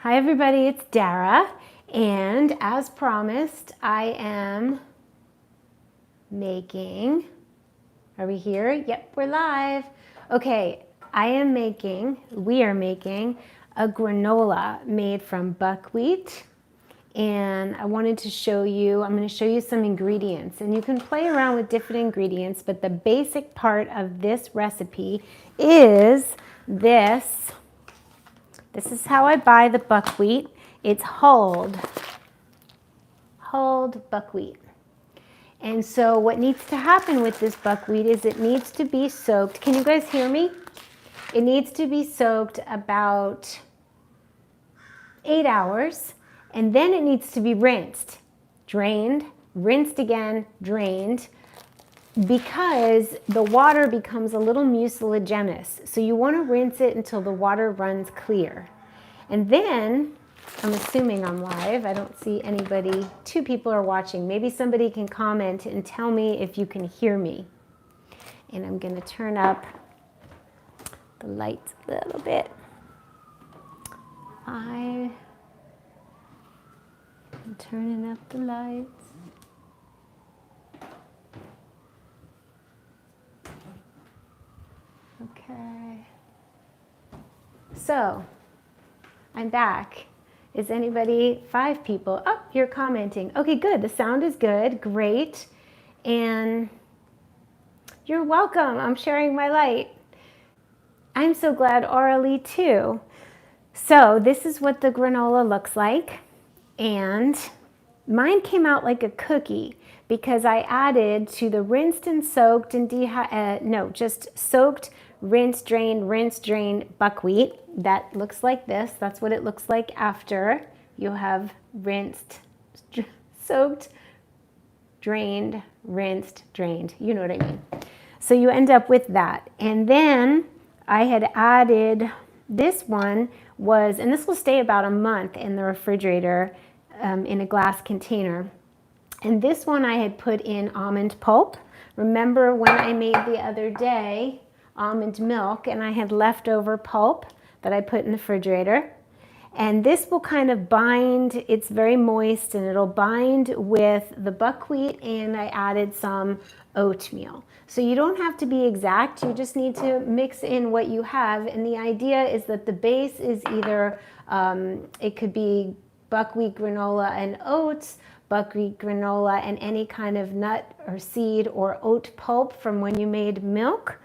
Hi everybody, it's Dara, and as promised, I am making, are we here? Yep, we're live. Okay, we are making a granola made from buckwheat, and I wanted to show you, I'm going to show you some ingredients, and you can play around with different ingredients, but the basic part of this recipe is this. This is how I buy the buckwheat. It's hulled buckwheat. And so what needs to happen with this buckwheat is it needs to be soaked. Can you guys hear me? It needs to be soaked about 8 hours, and then it needs to be rinsed, drained, rinsed again, drained, because the water becomes a little mucilaginous. So you want to rinse it until the water runs clear. And then, I'm assuming I'm live. I don't see anybody. 2 people are watching. Maybe somebody can comment and tell me if you can hear me. And I'm going to turn up the lights a little bit. I'm turning up the lights. Okay. So, I'm back. Is anybody, 5 people? Oh, you're commenting. Okay, good. The sound is good. Great. And you're welcome. I'm sharing my light. I'm so glad Aurelie too. So this is what the granola looks like. And mine came out like a cookie because I added to the rinsed and soaked and just soaked, rinse, drain buckwheat. That looks like this. That's what it looks like after you have rinsed, soaked, drained, rinsed, drained. You know what I mean. So you end up with that. And then I had added, this one was, and this will stay about a month in the refrigerator in a glass container. And this one I had put in almond pulp. Remember when I made the other day almond milk, and I had leftover pulp that I put in the refrigerator. And this will kind of bind, it's very moist, and it'll bind with the buckwheat, and I added some oatmeal. So you don't have to be exact, you just need to mix in what you have, and the idea is that the base is either, it could be buckwheat granola and oats, buckwheat granola and any kind of nut or seed or oat pulp from when you made milk.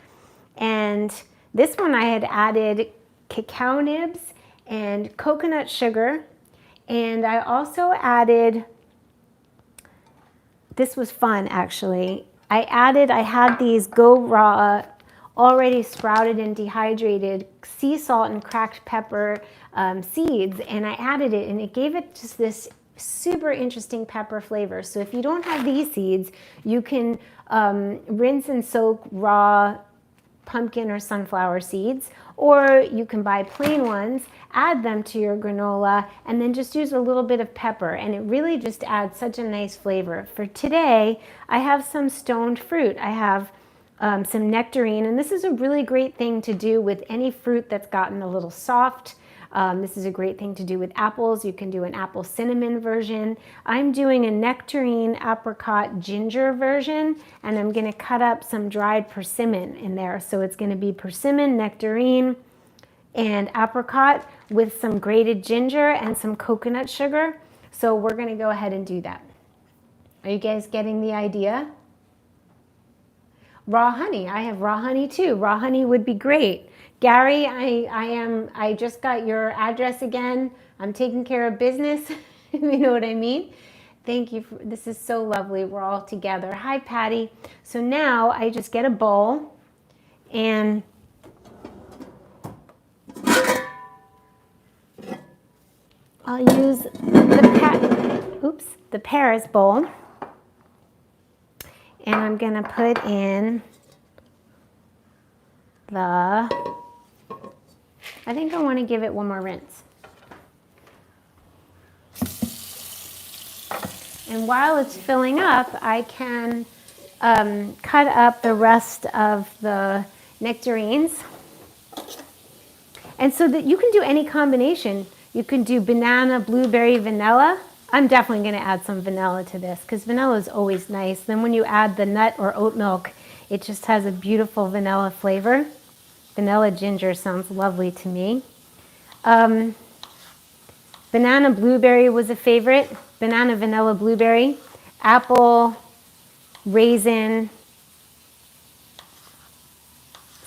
And this one I had added cacao nibs and coconut sugar, and I also added, this was fun actually, I had these Go Raw already sprouted and dehydrated sea salt and cracked pepper seeds, and I added it, and it gave it just this super interesting pepper flavor. So if you don't have these seeds, you can rinse and soak raw pumpkin or sunflower seeds, or you can buy plain ones, add them to your granola, and then just use a little bit of pepper, and it really just adds such a nice flavor. For today, I have some stoned fruit. I have some nectarine, and this is a really great thing to do with any fruit that's gotten a little soft. This is a great thing to do with apples. You can do an apple cinnamon version. I'm doing a nectarine apricot ginger version, and I'm going to cut up some dried persimmon in there. So it's going to be persimmon, nectarine, and apricot with some grated ginger and some coconut sugar. So we're going to go ahead and do that. Are you guys getting the idea? Raw honey. I have raw honey too. Raw honey would be great. Gary, I just got your address again. I'm taking care of business. You know what I mean? Thank you. This is so lovely. We're all together. Hi, Patty. So now I just get a bowl, and I'll use the Paris bowl, and I'm going to put in I think I want to give it one more rinse. And while it's filling up, I can cut up the rest of the nectarines. And so that you can do any combination. You can do banana, blueberry, vanilla. I'm definitely going to add some vanilla to this because vanilla is always nice. Then when you add the nut or oat milk, it just has a beautiful vanilla flavor. Vanilla ginger sounds lovely to me. Banana blueberry was a favorite. Banana vanilla blueberry. Apple, raisin,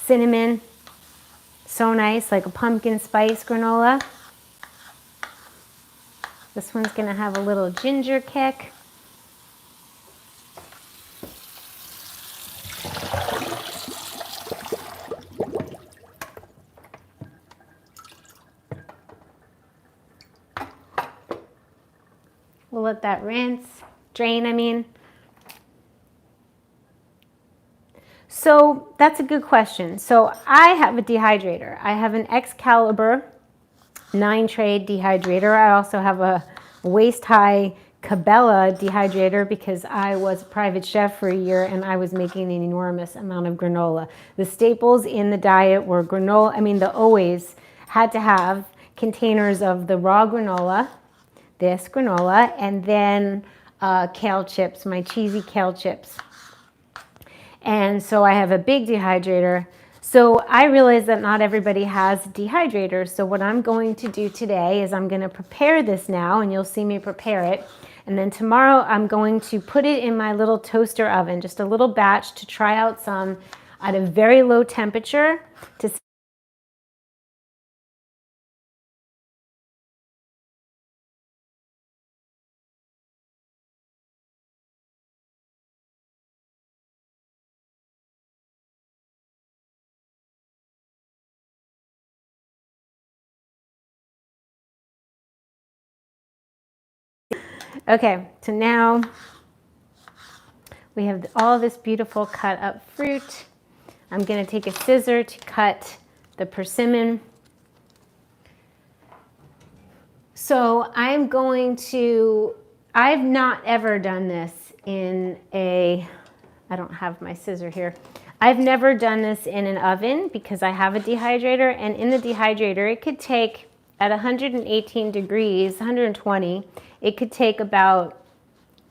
cinnamon. So nice, like a pumpkin spice granola. This one's going to have a little ginger kick. We'll let that drain, I mean. So that's a good question. So I have a dehydrator. I have an Excalibur 9-tray dehydrator. I also have a waist-high Cabela dehydrator because I was a private chef for a year and I was making an enormous amount of granola. The staples in the diet were granola. I mean, the always had to have containers of the raw granola, this granola, and then kale chips, my cheesy kale chips. And so I have a big dehydrator. So I realize that not everybody has dehydrators. So what I'm going to do today is I'm going to prepare this now, and you'll see me prepare it. And then tomorrow I'm going to put it in my little toaster oven, just a little batch to try out some at a very low temperature to see. Okay, so now we have all this beautiful cut up fruit. I'm going to take a scissor to cut the persimmon. So I've not ever done this in I don't have my scissor here. I've never done this in an oven because I have a dehydrator, and in the dehydrator it could take at 118 degrees, 120, it could take about,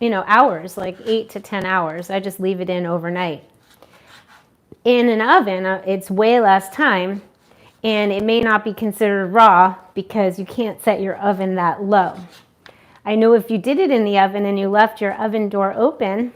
hours, like 8 to 10 hours. I just leave it in overnight. In an oven, it's way less time, and it may not be considered raw because you can't set your oven that low. I know if you did it in the oven and you left your oven door open,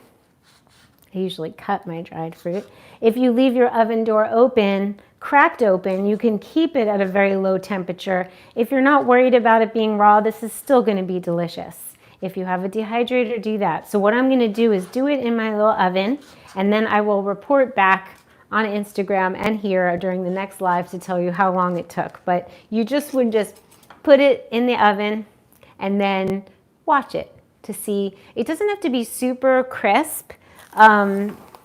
I usually cut my dried fruit. If you leave your oven door open, cracked open, you can keep it at a very low temperature. If you're not worried about it being raw, this is still going to be delicious. If you have a dehydrator, do that. So what I'm going to do is do it in my little oven, and then I will report back on Instagram and here during the next live to tell you how long it took. But you would just put it in the oven and then watch it to see. It doesn't have to be super crisp.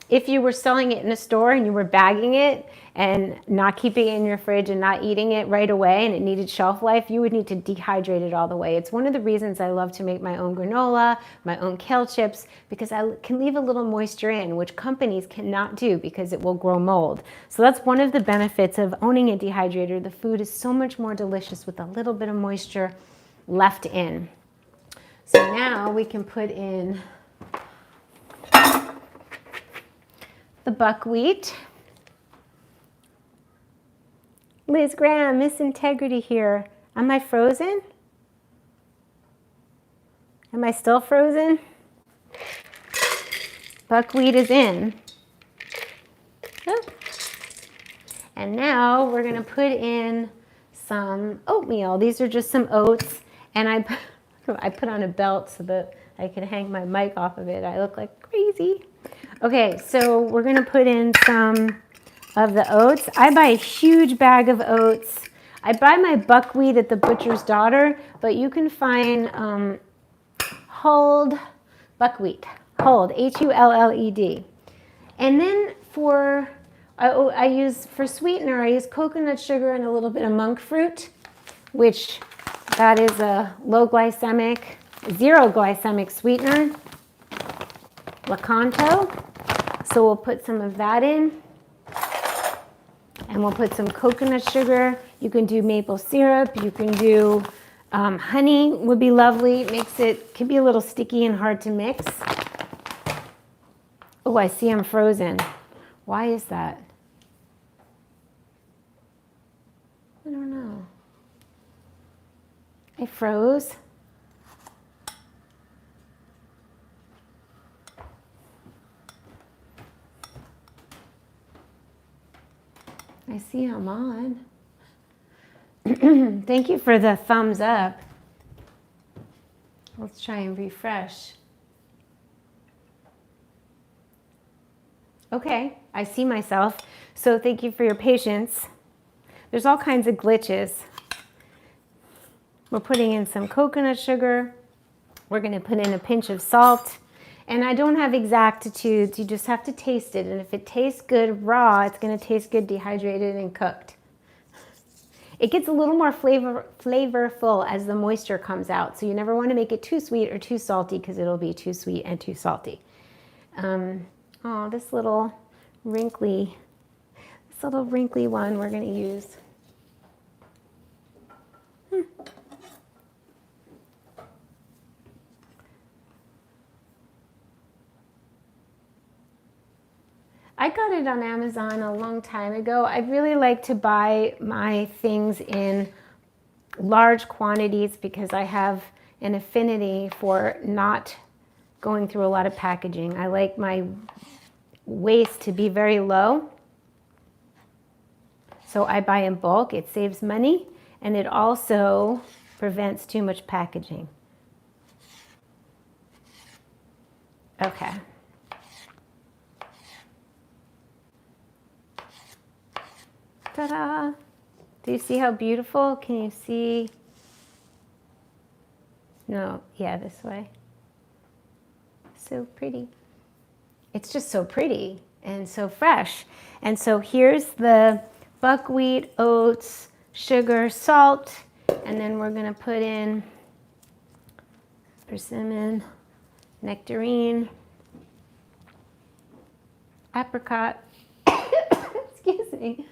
If you were selling it in a store and you were bagging it and not keeping it in your fridge and not eating it right away and it needed shelf life, you would need to dehydrate it all the way. It's one of the reasons I love to make my own granola, my own kale chips, because I can leave a little moisture in, which companies cannot do because it will grow mold. So that's one of the benefits of owning a dehydrator. The food is so much more delicious with a little bit of moisture left in. So now we can put in the buckwheat. Liz Graham, Miss Integrity here. Am I frozen? Am I still frozen? Buckwheat is in. Oh. And now we're going to put in some oatmeal. These are just some oats, and I put on a belt so that I can hang my mic off of it. I look like crazy. Okay, so we're going to put in some of the oats. I buy a huge bag of oats. I buy my buckwheat at the Butcher's Daughter, but you can find hulled buckwheat, hulled, Hulled. And then for sweetener, I use coconut sugar and a little bit of monk fruit, which that is a zero glycemic sweetener, Lakanto. So we'll put some of that in, and we'll put some coconut sugar. You can do maple syrup. You can do Honey would be lovely. It makes it, can be a little sticky and hard to mix. Oh, I see I'm frozen. Why is that? I don't know. I froze. I see I'm on. Thank you for the thumbs up. Let's try and refresh. Okay, I see myself. So thank you for your patience. There's all kinds of glitches. We're putting in some coconut sugar. We're going to put in a pinch of salt. And I don't have exactitudes. You just have to taste it. And if it tastes good raw, it's going to taste good dehydrated and cooked. It gets a little more flavorful as the moisture comes out. So you never want to make it too sweet or too salty because it'll be too sweet and too salty. Oh, this little wrinkly one we're going to use. I got it on Amazon a long time ago. I really like to buy my things in large quantities because I have an affinity for not going through a lot of packaging. I like my waste to be very low. So I buy in bulk. It saves money and it also prevents too much packaging. Okay. Ta-da! Do you see how beautiful? Can you see? No, yeah, this way. So pretty. It's just so pretty and so fresh. And so here's the buckwheat, oats, sugar, salt, and then we're going to put in persimmon, nectarine, apricot. Excuse me.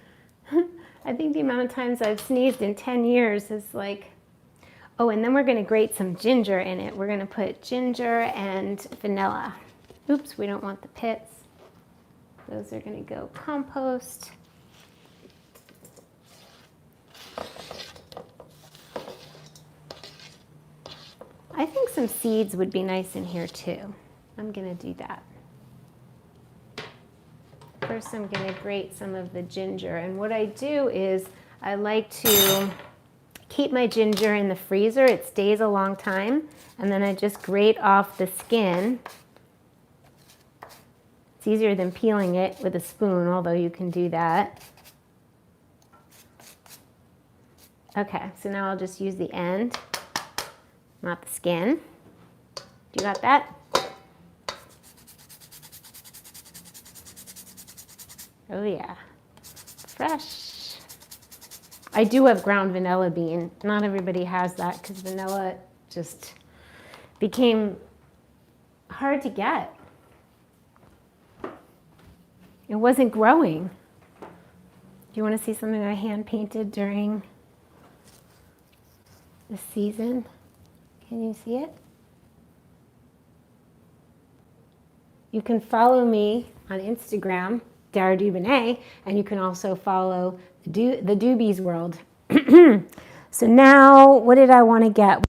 I think the amount of times I've sneezed in 10 years is like, oh, and then we're going to grate some ginger in it. We're going to put ginger and vanilla. Oops, we don't want the pits. Those are going to go compost. I think some seeds would be nice in here too. I'm going to do that. First, I'm going to grate some of the ginger. And what I do is I like to keep my ginger in the freezer. It stays a long time. And then I just grate off the skin. It's easier than peeling it with a spoon, although you can do that. Okay, so now I'll just use the end, not the skin. You got that? Oh yeah, fresh. I do have ground vanilla bean. Not everybody has that because vanilla just became hard to get. It wasn't growing. Do you want to see something I hand painted during the season? Can you see it? You can follow me on Instagram, Dara Dubonnet, and you can also follow the Doobies World. So now, what did I want to get?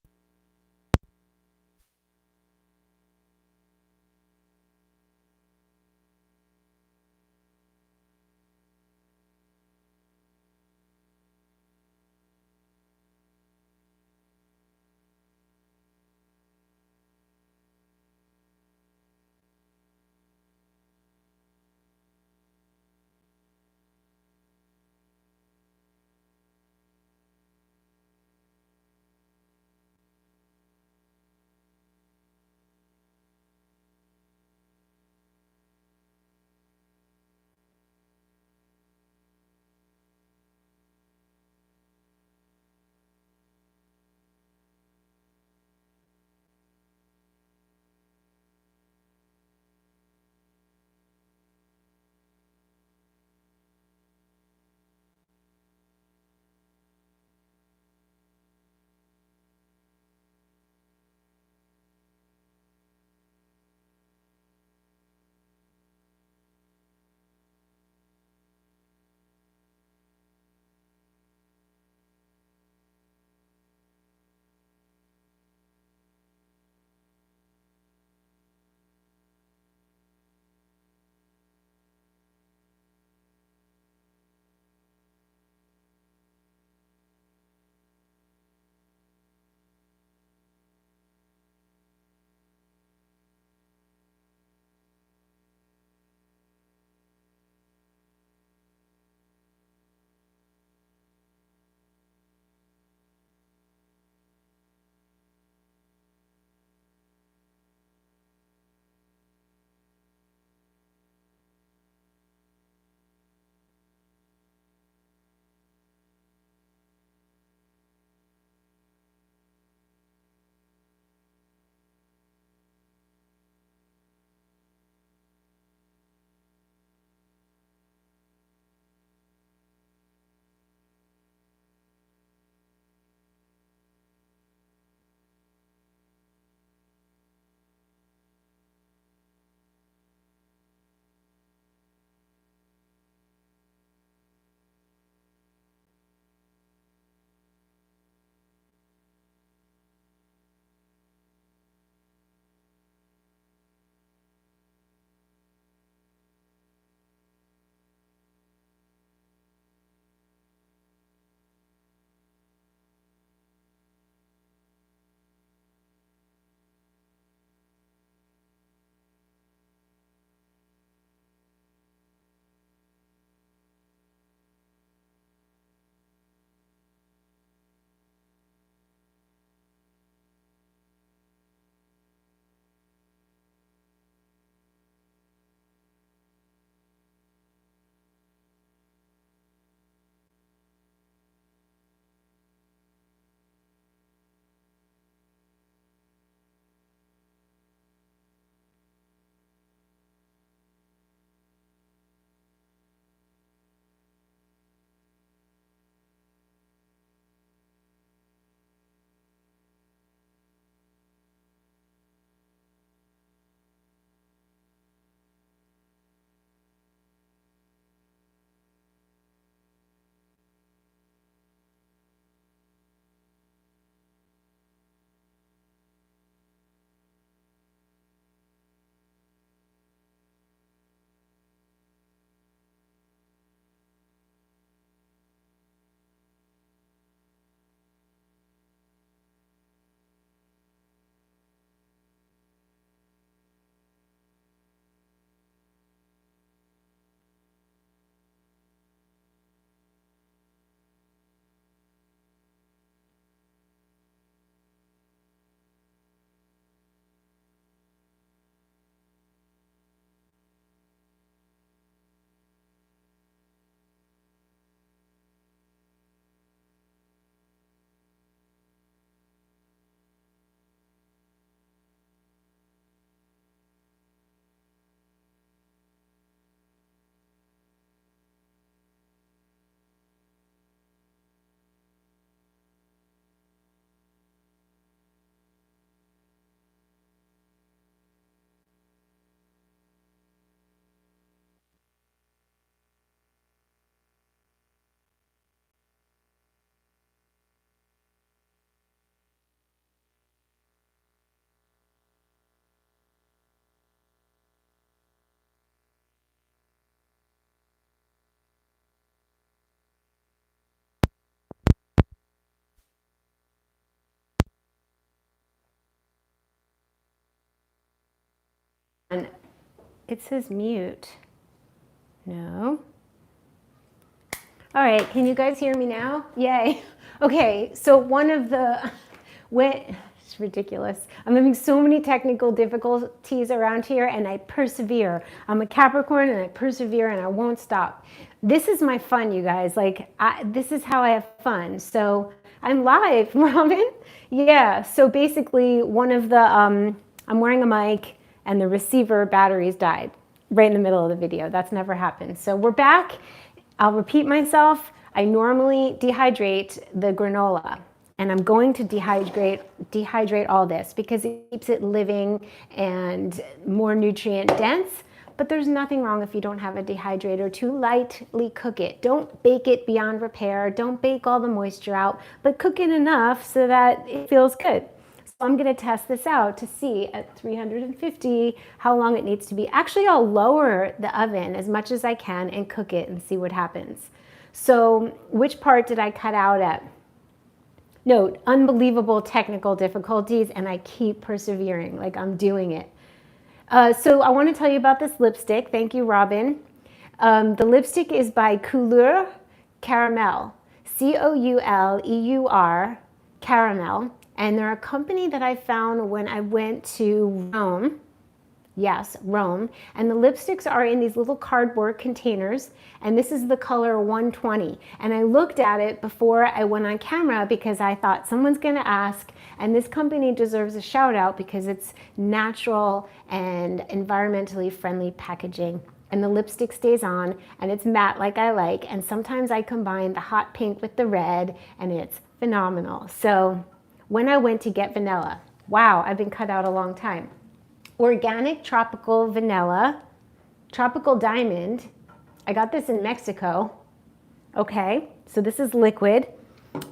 It says mute. No. All right, can you guys hear me now? Yay. Okay, so one of the, it's ridiculous. I'm having so many technical difficulties around here and I persevere. I'm a Capricorn and I persevere and I won't stop. This is my fun, you guys. Like, this is how I have fun. So I'm live, Robin. Yeah, so basically one of the, I'm wearing a mic and the receiver batteries died right in the middle of the video. That's never happened. So we're back. I'll repeat myself. I normally dehydrate the granola and I'm going to dehydrate all this because it keeps it living and more nutrient dense. But there's nothing wrong if you don't have a dehydrator to lightly cook it. Don't bake it beyond repair. Don't bake all the moisture out, but cook it enough so that it feels good. So I'm going to test this out to see at 350 how long it needs to be. Actually, I'll lower the oven as much as I can and cook it and see what happens. So which part did I cut out at? Note, unbelievable technical difficulties, and I keep persevering, like I'm doing it. So I want to tell you about this lipstick. Thank you, Robin. The lipstick is by Couleur Caramel, C-O-U-L-E-U-R, Caramel. And they're a company that I found when I went to Rome. Yes, Rome. And the lipsticks are in these little cardboard containers. And this is the color 120. And I looked at it before I went on camera because I thought someone's going to ask. And this company deserves a shout out because it's natural and environmentally friendly packaging. And the lipstick stays on and it's matte like I like. And sometimes I combine the hot pink with the red and it's phenomenal. So when I went to get vanilla, wow, I've been cut out a long time. Organic tropical vanilla, tropical diamond. I got this in Mexico. Okay, so this is liquid.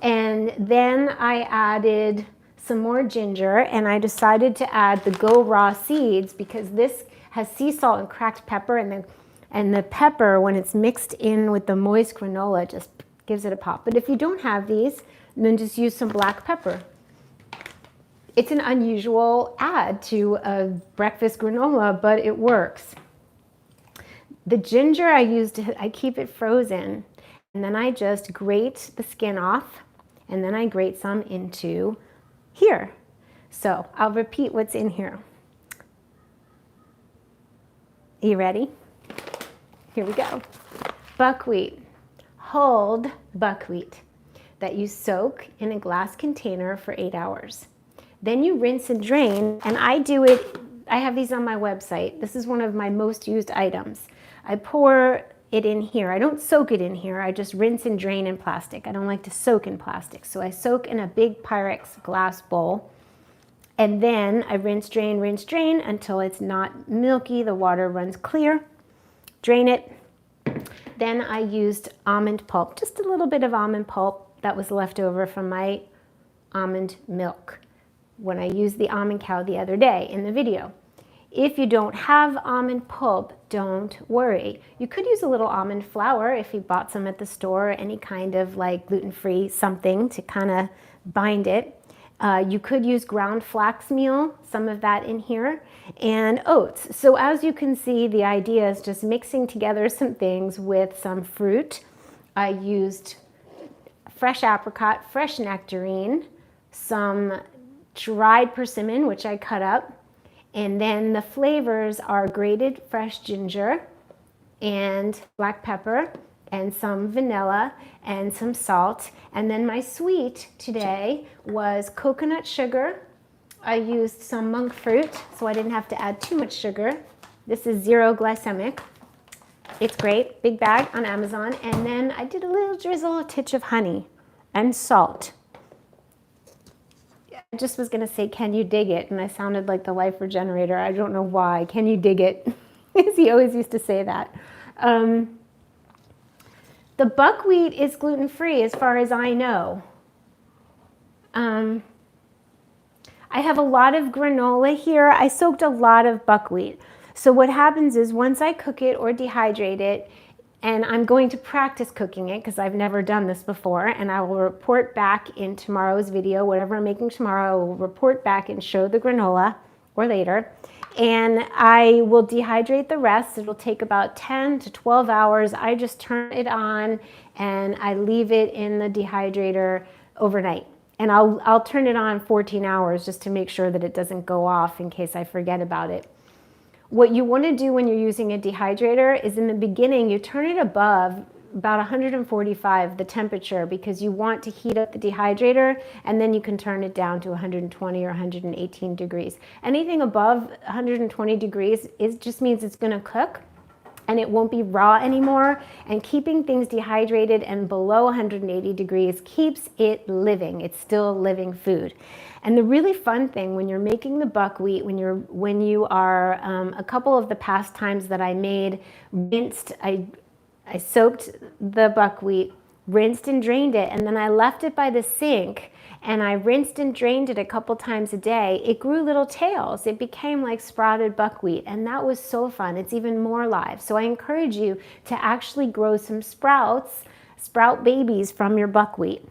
And then I added some more ginger and I decided to add the Go Raw seeds because this has sea salt and cracked pepper and the pepper, when it's mixed in with the moist granola, just gives it a pop. But if you don't have these, then just use some black pepper. It's an unusual add to a breakfast granola, but it works. The ginger I keep it frozen, and then I just grate the skin off, and then I grate some into here. So I'll repeat what's in here. Are you ready? Here we go. Buckwheat, hulled buckwheat that you soak in a glass container for 8 hours. Then you rinse and drain, and I have these on my website. This is one of my most used items. I pour it in here. I don't soak it in here. I just rinse and drain in plastic. I don't like to soak in plastic. So I soak in a big Pyrex glass bowl, and then I rinse, drain until it's not milky. The water runs clear. Drain it. Then I used almond pulp, just a little bit of almond pulp that was left over from my almond milk when I used the almond cow the other day in the video. If you don't have almond pulp, don't worry. You could use a little almond flour if you bought some at the store, any kind of like gluten-free something to kind of bind it. You could use ground flax meal, some of that in here, and oats. So as you can see, the idea is just mixing together some things with some fruit. I used fresh apricot, fresh nectarine, some dried persimmon, which I cut up, and then the flavors are grated fresh ginger and black pepper and some vanilla and some salt. And then my sweet today was coconut sugar. I used some monk fruit, so I didn't have to add too much sugar. This is 0 glycemic. It's great, big bag on Amazon. And then I did a little drizzle, a titch of honey and salt. I just was gonna say, can you dig it? And I sounded like the life regenerator. I don't know why. Can you dig it? Because he always used to say that. The buckwheat is gluten-free as far as I know. I have a lot of granola here. I soaked a lot of buckwheat. So what happens is once I cook it or dehydrate it, and I'm going to practice cooking it because I've never done this before, and I will report back in tomorrow's video, whatever I'm making tomorrow, I will report back and show the granola or later. and I will dehydrate the rest. It'll take about 10 to 12 hours. I just turn it on and I leave it in the dehydrator overnight. And I'll turn it on 14 hours just to make sure that it doesn't go off in case I forget about it. What you want to do when you're using a dehydrator is in the beginning, you turn it above about 145, the temperature, because you want to heat up the dehydrator, and then you can turn it down to 120 or 118 degrees. Anything above 120 degrees just means it's going to cook and it won't be raw anymore. And keeping things dehydrated and below 180 degrees keeps it living. It's still living food. And the really fun thing when you're making the buckwheat, when you are a couple of the past times that I made, I soaked the buckwheat, rinsed and drained it, and then I left it by the sink and I rinsed and drained it a couple times a day. It grew little tails. It became like sprouted buckwheat, and that was so fun. It's even more live. So I encourage you to actually grow some sprout babies from your buckwheat.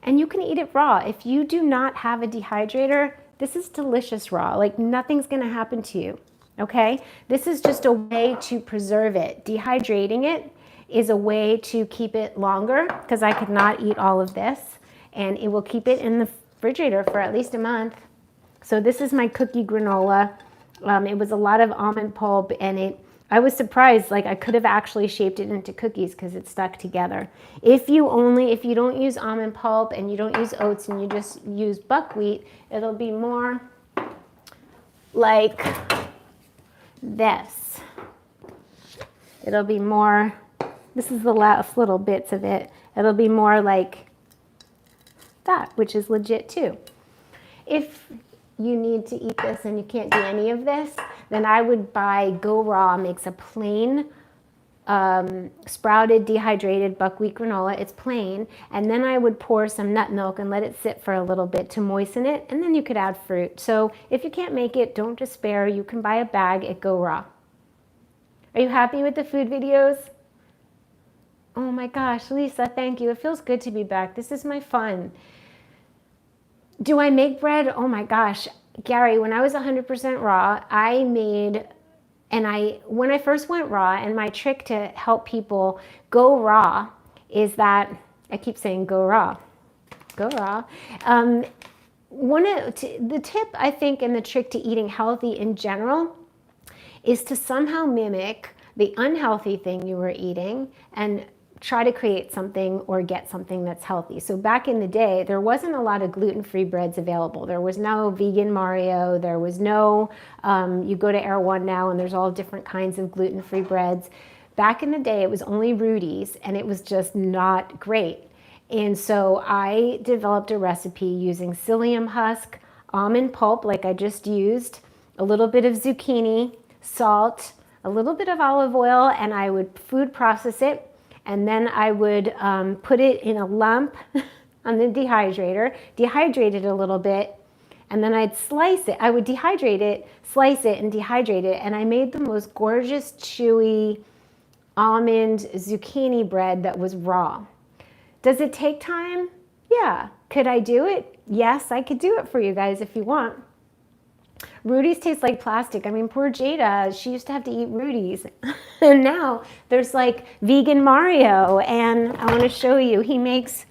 And you can eat it raw. If you do not have a dehydrator, this is delicious raw. Like nothing's gonna happen to you, okay? This is just a way to preserve it. Dehydrating it is a way to keep it longer, because I could not eat all of this, and it will keep it in the refrigerator for at least a month. So this is my cookie granola. It was a lot of almond pulp, and I was surprised, like I could have actually shaped it into cookies because it stuck together. If you don't use almond pulp and you don't use oats and you just use buckwheat, it'll be more like this. It'll be more, this is the last little bits of it. It'll be more like that, which is legit too. If you need to eat this and you can't do any of this, then I would buy Go Raw. Makes a plain sprouted dehydrated buckwheat granola. It's plain, and then I would pour some nut milk and let it sit for a little bit to moisten it, and then you could add fruit. So if you can't make it, don't despair. You can buy a bag at Go Raw. Are you happy with the food videos? Oh my gosh, Lisa, thank you. It feels good to be back. This is my fun. Do I make bread? Oh my gosh, Gary, when I was 100% raw, I made, when I first went raw, and my trick to help people go raw is that, I keep saying go raw, go raw. The tip, I think, and the trick to eating healthy in general is to somehow mimic the unhealthy thing you were eating and try to create something or get something that's healthy. So back in the day, there wasn't a lot of gluten-free breads available. There was no vegan Mario. There was no, you go to Air One now and there's all different kinds of gluten-free breads. Back in the day, it was only Rudy's, and it was just not great. And so I developed a recipe using psyllium husk, almond pulp like I just used, a little bit of zucchini, salt, a little bit of olive oil, and I would food process it. And then I would put it in a lump on the dehydrator, dehydrate it a little bit, and then I'd slice it. I would dehydrate it, slice it, and dehydrate it, and I made the most gorgeous, chewy almond zucchini bread that was raw. Does it take time? Yeah. Could I do it? Yes, I could do it for you guys if you want. Rudy's tastes like plastic. I mean, poor Jada, she used to have to eat Rudy's. And now there's like vegan Mario, and I want to show you, he makes,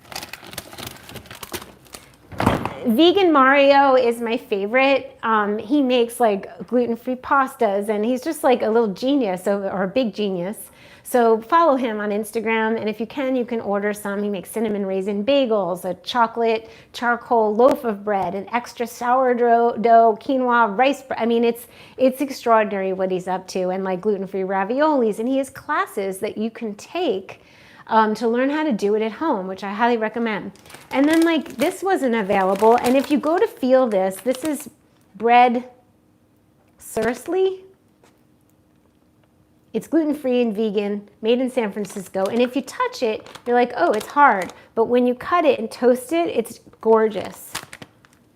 vegan Mario is my favorite. He makes like gluten-free pastas, and he's just like a little genius, or a big genius. So follow him on Instagram, and if you can order some. He makes cinnamon raisin bagels, a chocolate charcoal loaf of bread, an extra sourdough quinoa rice bread. I mean, it's extraordinary what he's up to, and like gluten-free raviolis. And he has classes that you can take to learn how to do it at home, which I highly recommend. And then like this wasn't available, and if you go to feel this is bread seriously. It's gluten-free and vegan, made in San Francisco. And if you touch it, you're like, oh, it's hard. But when you cut it and toast it, it's gorgeous.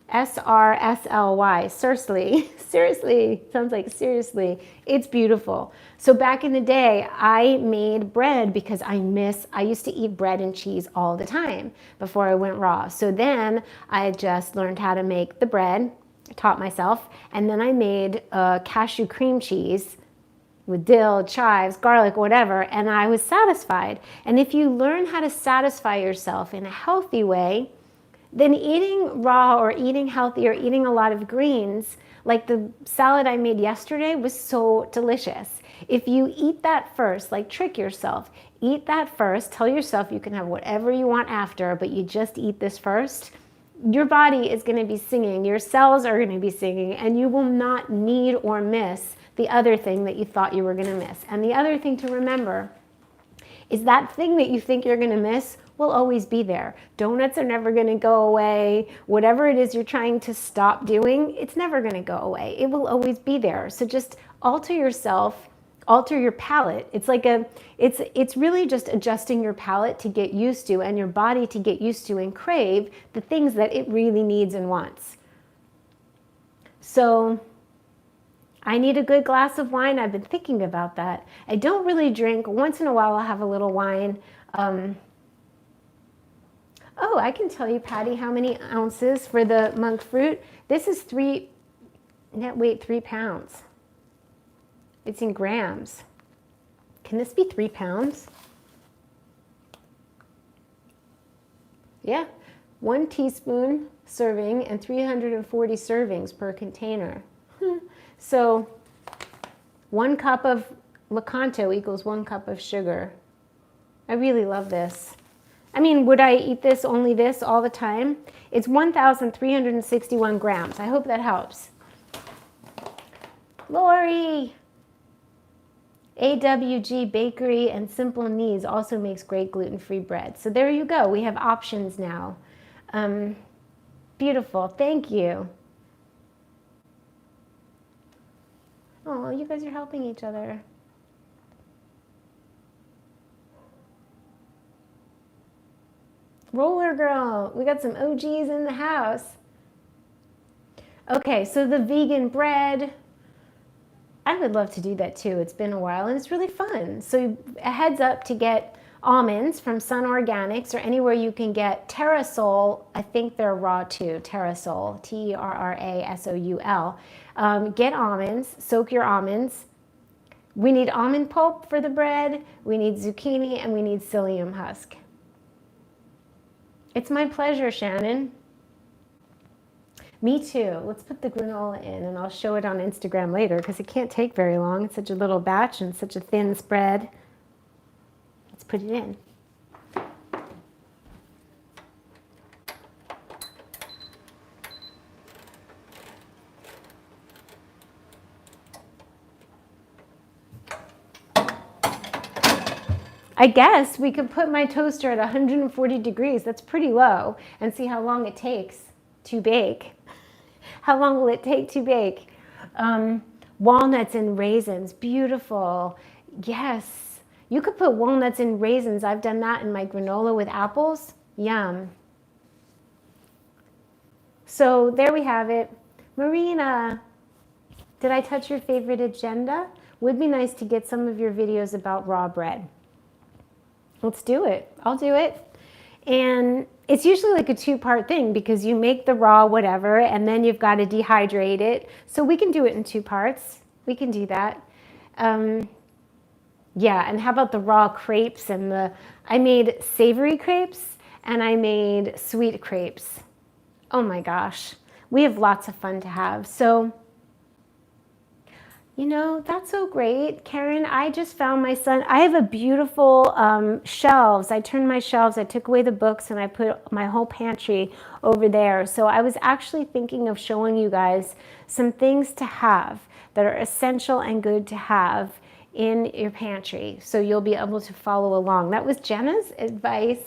S-R-S-L-Y, seriously, seriously, sounds like seriously. It's beautiful. So back in the day, I made bread because I used to eat bread and cheese all the time before I went raw. So then I just learned how to make the bread, taught myself. And then I made cashew cream cheese with dill, chives, garlic, whatever, and I was satisfied. And if you learn how to satisfy yourself in a healthy way, then eating raw or eating healthy or eating a lot of greens, like the salad I made yesterday, was so delicious. If you eat that first, like trick yourself, eat that first, tell yourself you can have whatever you want after, but you just eat this first, your body is going to be singing, your cells are going to be singing, and you will not need or miss the other thing that you thought you were going to miss. And the other thing to remember is that thing that you think you're going to miss will always be there. Donuts are never going to go away. Whatever it is you're trying to stop doing, it's never going to go away. It will always be there. So just alter yourself, alter your palate. It's really just adjusting your palate to get used to, and your body to get used to and crave the things that it really needs and wants. So I need a good glass of wine. I've been thinking about that. I don't really drink. Once in a while I'll have a little wine. Oh, I can tell you, Patty, how many ounces for the monk fruit. This is 3 pounds. It's in grams. Can this be 3 pounds? Yeah, 1 teaspoon serving and 340 servings per container. So 1 cup of Lakanto equals 1 cup of sugar. I really love this. I mean, would I eat this, only this, all the time? It's 1,361 grams. I hope that helps. Lori! AWG Bakery and Simple Needs also makes great gluten-free bread. So there you go. We have options now. Beautiful. Thank you. Oh, you guys are helping each other. Roller Girl, we got some OGs in the house. Okay, so the vegan bread, I would love to do that too. It's been a while and it's really fun. So a heads up to get almonds from Sun Organics or anywhere you can get Terrasoul. I think they're raw too, Terrasoul, Terrasoul. Get almonds, soak your almonds. We need almond pulp for the bread, we need zucchini, and we need psyllium husk. It's my pleasure, Shannon. Me too. Let's put the granola in and I'll show it on Instagram later because it can't take very long. It's such a little batch and such a thin spread. Let's put it in. I guess we could put my toaster at 140 degrees. That's pretty low, and see how long it takes to bake. How long will it take to bake? Walnuts and raisins, beautiful. Yes, you could put walnuts and raisins. I've done that in my granola with apples. Yum. So there we have it. Marina, did I touch your favorite agenda? Would be nice to get some of your videos about raw bread. Let's do it. I'll do it. And it's usually like a 2-part thing because you make the raw whatever and then you've got to dehydrate it. So we can do it in 2 parts. We can do that. Yeah, and how about the raw crepes and I made savory crepes and I made sweet crepes. Oh my gosh. We have lots of fun to have. So, you know, that's so great. Karen, I just found my son. I have a beautiful shelves. I turned my shelves. I took away the books and I put my whole pantry over there. So I was actually thinking of showing you guys some things to have that are essential and good to have in your pantry. So you'll be able to follow along. That was Jenna's advice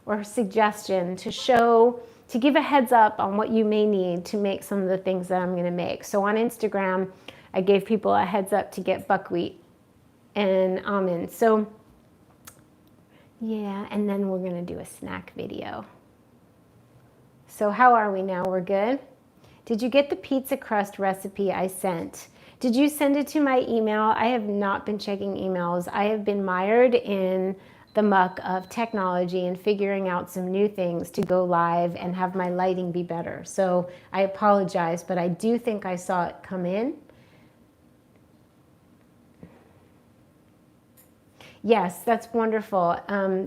or suggestion to give a heads up on what you may need to make some of the things that I'm going to make. So on Instagram, I gave people a heads up to get buckwheat and almonds. So yeah, and then we're gonna do a snack video. So how are we now? We're good? Did you get the pizza crust recipe I sent? Did you send it to my email? I have not been checking emails. I have been mired in the muck of technology and figuring out some new things to go live and have my lighting be better. So I apologize, but I do think I saw it come in. Yes, that's wonderful,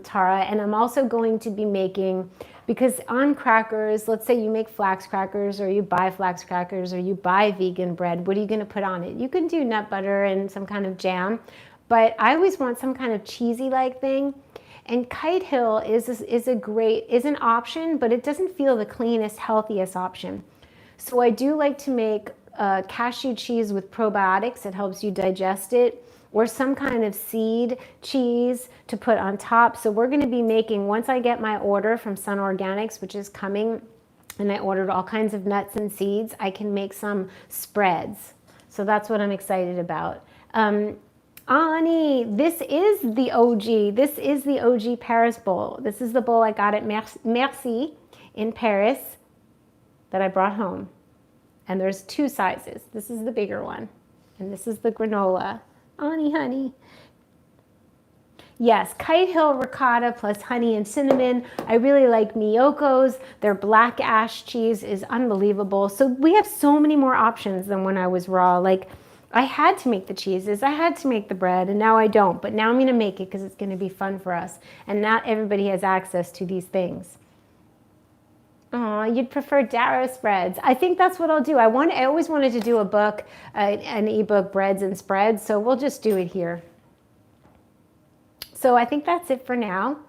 Tara. And I'm also going to be making, because on crackers, let's say you make flax crackers or you buy flax crackers or you buy vegan bread, what are you going to put on it? You can do nut butter and some kind of jam, but I always want some kind of cheesy-like thing. And Kite Hill is an option, but it doesn't feel the cleanest, healthiest option. So I do like to make cashew cheese with probiotics. It helps you digest it, or some kind of seed cheese to put on top. So we're going to be making, once I get my order from Sun Organics, which is coming, and I ordered all kinds of nuts and seeds, I can make some spreads. So that's what I'm excited about. Ani, this is the OG. This is the OG Paris bowl. This is the bowl I got at Merci in Paris that I brought home. And there's two sizes. This is the bigger one. And this is the granola. Ani, honey. Yes, Kite Hill ricotta plus honey and cinnamon. I really like Miyoko's. Their black ash cheese is unbelievable. So we have so many more options than when I was raw. Like, I had to make the cheeses, I had to make the bread, and now I don't. But now I'm going to make it because it's going to be fun for us. And not everybody has access to these things. Oh, you'd prefer DARA'S spreads. I think that's what I'll do. I always wanted to do a book, an ebook, breads and spreads. So we'll just do it here. So I think that's it for now.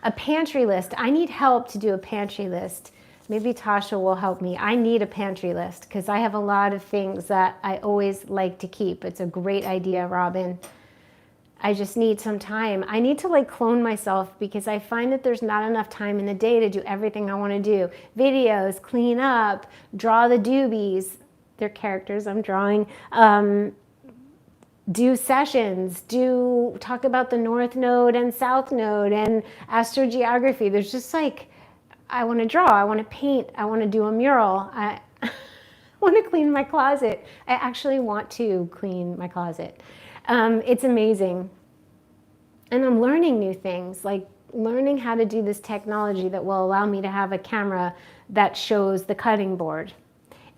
A pantry list. I need help to do a pantry list. Maybe Tasha will help me. I need a pantry list because I have a lot of things that I always like to keep. It's a great idea, Robin. I just need some time. I need to like clone myself because I find that there's not enough time in the day to do everything I want to do. Videos, clean up, draw the doobies. They're characters I'm drawing. Do sessions, talk about the North Node and South Node and astrogeography. There's just like, I want to draw, I want to paint, I want to do a mural. I want to clean my closet. I actually want to clean my closet. It's amazing. And I'm learning new things, like learning how to do this technology that will allow me to have a camera that shows the cutting board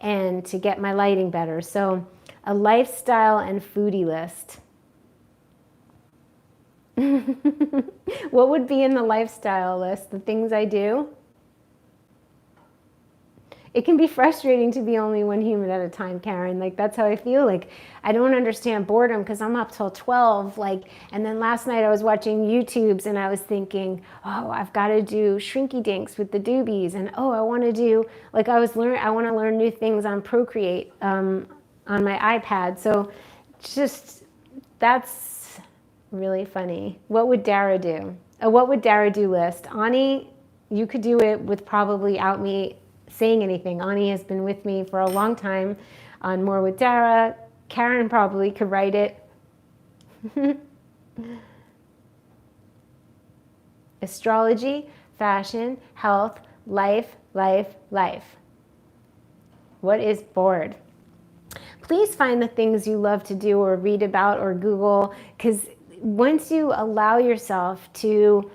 and to get my lighting better. So a lifestyle and foodie list. What would be in the lifestyle list? The things I do? It can be frustrating to be only one human at a time, Karen. Like, that's how I feel. Like, I don't understand boredom because I'm up till 12. Like, and then last night I was watching YouTubes and I was thinking, oh, I've got to do shrinky dinks with the doobies. And oh, I want to do, like, I want to learn new things on Procreate on my iPad. So just, that's really funny. What would Dara do? What would Dara do list? Ani, you could do it without me saying anything. Ani has been with me for a long time on More with Dara. Karen probably could write it. Astrology, fashion, health, life, life, life. What is bored? Please find the things you love to do or read about or Google, because once you allow yourself to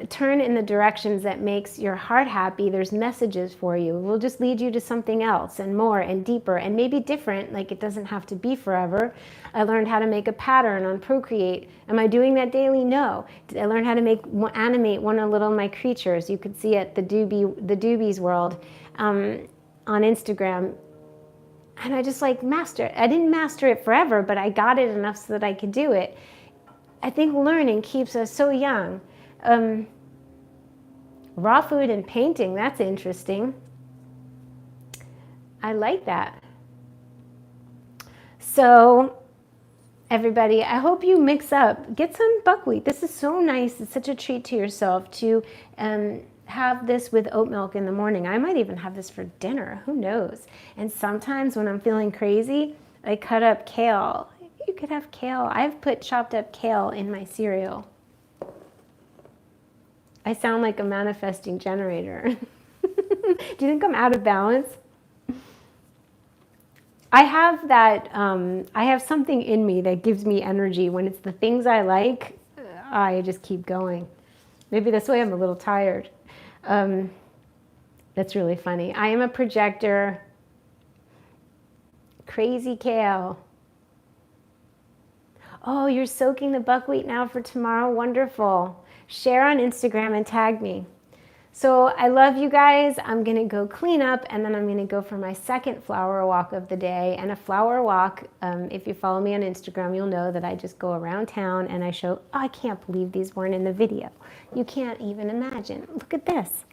turn in the directions that makes your heart happy, there's messages for you. It will just lead you to something else and more and deeper and maybe different. Like, it doesn't have to be forever. I learned how to make a pattern on Procreate. Am I doing that daily? No. I learned how to animate one of my creatures. You could see it, the Doobies World on Instagram. And I just like master it. I didn't master it forever, but I got it enough so that I could do it. I think learning keeps us so young. Raw food and painting, that's interesting. I like that. So everybody, I hope you mix up, get some buckwheat. This is so nice. It's such a treat to yourself to have this with oat milk in the morning. I might even have this for dinner, who knows? And sometimes when I'm feeling crazy, I cut up kale. You could have kale. I've put chopped up kale in my cereal. I sound like a manifesting generator. Do you think I'm out of balance? I have that, I have something in me that gives me energy. When it's the things I like, I just keep going. Maybe that's why I'm a little tired. That's really funny. I am a projector. Crazy Kale. Oh, you're soaking the buckwheat now for tomorrow. Wonderful. Share on Instagram and tag me. So I love you guys. I'm going to go clean up, and then I'm going to go for my second flower walk of the day. And a flower walk, if you follow me on Instagram, you'll know that I just go around town and I show, oh, I can't believe these weren't in the video. You can't even imagine. Look at this.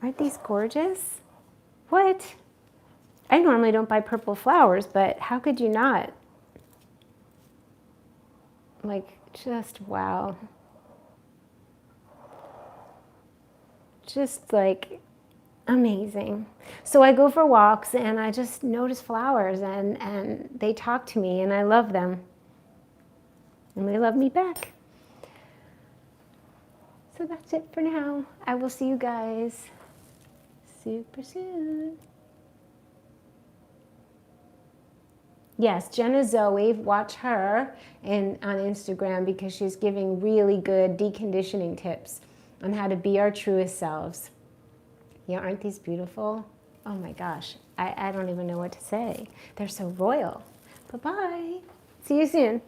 Aren't these gorgeous? What? I normally don't buy purple flowers, but how could you not? Like, just wow. Just like amazing. So I go for walks and I just notice flowers, and they talk to me, and I love them. And they love me back. So that's it for now. I will see you guys super soon. Yes, Jenna Zoe, watch her on Instagram because she's giving really good deconditioning tips on how to be our truest selves. Yeah, aren't these beautiful? Oh my gosh, I don't even know what to say. They're so royal. Bye-bye. See you soon.